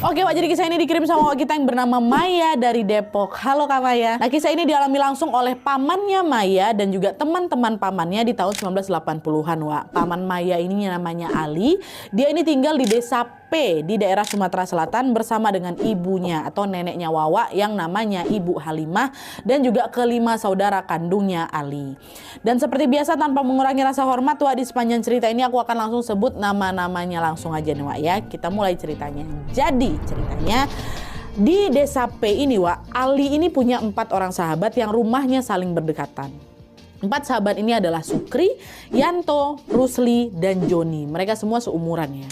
Oke Wak, jadi kisah ini dikirim sama Wak kita yang bernama Maya dari Depok. Halo Kak Maya. Nah, kisah ini dialami langsung oleh pamannya Maya dan juga teman-teman pamannya di tahun 1980-an Wak. Paman Maya ini namanya Ali. Dia ini tinggal di desa P di daerah Sumatera Selatan bersama dengan ibunya atau neneknya Wawa yang namanya Ibu Halimah dan juga kelima saudara kandungnya Ali. Dan seperti biasa tanpa mengurangi rasa hormat Wak, di sepanjang cerita ini aku akan langsung sebut nama-namanya langsung aja nih Wak ya. Kita mulai ceritanya. Jadi ceritanya di desa P ini Wak, Ali ini punya 4 orang sahabat yang rumahnya saling berdekatan. 4 sahabat ini adalah Sukri, Yanto, Rusli, dan Joni. Mereka semua seumuran ya.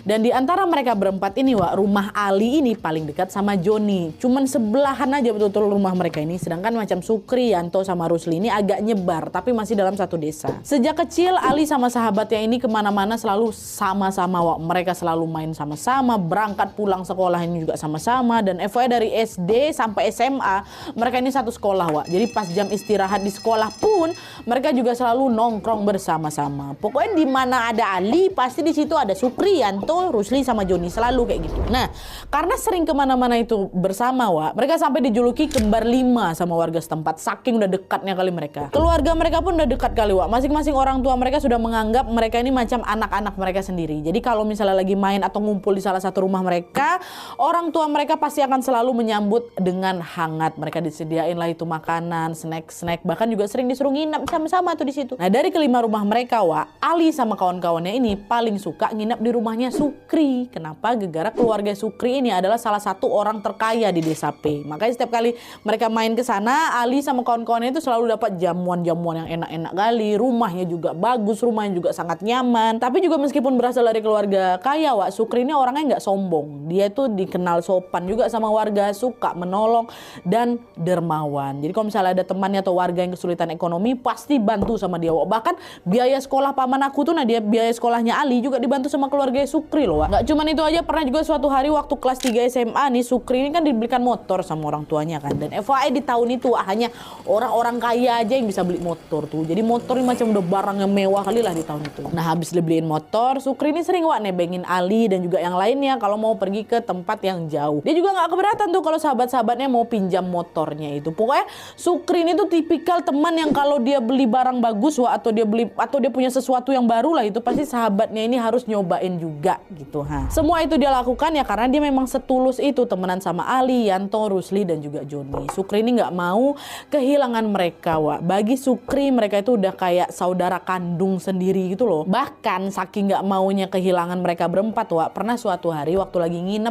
Dan di antara mereka berempat ini Wak, rumah Ali ini paling dekat sama Joni. Cuman sebelahan aja betul-betul rumah mereka ini. Sedangkan macam Sukri, Yanto, sama Rusli ini agak nyebar tapi masih dalam satu desa. Sejak kecil Ali sama sahabatnya ini kemana-mana selalu sama-sama Wak. Mereka selalu main sama-sama, berangkat pulang sekolah ini juga sama-sama. Dan FYI dari SD sampai SMA mereka ini satu sekolah Wak. Jadi pas jam istirahat di sekolah pun mereka juga selalu nongkrong bersama-sama. Pokoknya di mana ada Ali pasti di situ ada Sukri, Yanto, Rusli sama Joni, selalu kayak gitu. Nah, karena sering kemana-mana itu bersama Wak, mereka sampai dijuluki kembar 5 sama warga setempat. Saking udah dekatnya kali mereka. Keluarga mereka pun udah dekat kali Wak. Masing-masing orang tua mereka sudah menganggap mereka ini macam anak-anak mereka sendiri. Jadi kalau misalnya lagi main atau ngumpul di salah satu rumah mereka, orang tua mereka pasti akan selalu menyambut dengan hangat. Mereka disediain lah itu makanan, snack-snack, bahkan juga sering disuruh nginap sama-sama tuh di situ. Nah, dari kelima rumah mereka Wak, Ali sama kawan-kawannya ini paling suka nginap di rumahnya Sukri. Kenapa? Gara-gara keluarga Sukri ini adalah salah satu orang terkaya di desa P. Makanya setiap kali mereka main ke sana, Ali sama kawan-kawannya itu selalu dapat jamuan-jamuan yang enak-enak kali. Rumahnya juga bagus, rumahnya juga sangat nyaman. Tapi juga meskipun berasal dari keluarga kaya Wak, Sukri ini orangnya nggak sombong. Dia tuh dikenal sopan juga sama warga, suka menolong dan dermawan. Jadi kalau misalnya ada temannya atau warga yang kesulitan ekonomi, pasti bantu sama dia Wak. Bahkan biaya sekolah paman aku tuh, nah dia biaya sekolahnya Ali juga dibantu sama keluarga Sukri loh Wak. Gak cuman itu aja, pernah juga suatu hari waktu kelas 3 SMA nih, Sukri ini kan dibelikan motor sama orang tuanya kan. Dan FYI di tahun itu hanya orang-orang kaya aja yang bisa beli motor tuh. Jadi motor ini macam udah barang yang mewah kali lah di tahun itu. Nah, habis dibeliin motor, Sukri ini sering Wak nebengin Ali dan juga yang lainnya kalau mau pergi ke tempat yang jauh. Dia juga gak keberatan tuh kalau sahabat-sahabatnya mau pinjam motornya itu. Pokoknya Sukri ini tuh tipikal teman yang kalau dia beli barang bagus Wak, atau dia punya sesuatu yang baru lah, itu pasti sahabatnya ini harus nyobain juga gitu. Semua itu dia lakukan ya karena dia memang setulus itu temenan sama Ali, Yanto, Rusli dan juga Joni. Sukri ini nggak mau kehilangan mereka Wak. Bagi Sukri mereka itu udah kayak saudara kandung sendiri gitu loh. Bahkan saking nggak maunya kehilangan mereka berempat Wak, pernah suatu hari waktu lagi nginep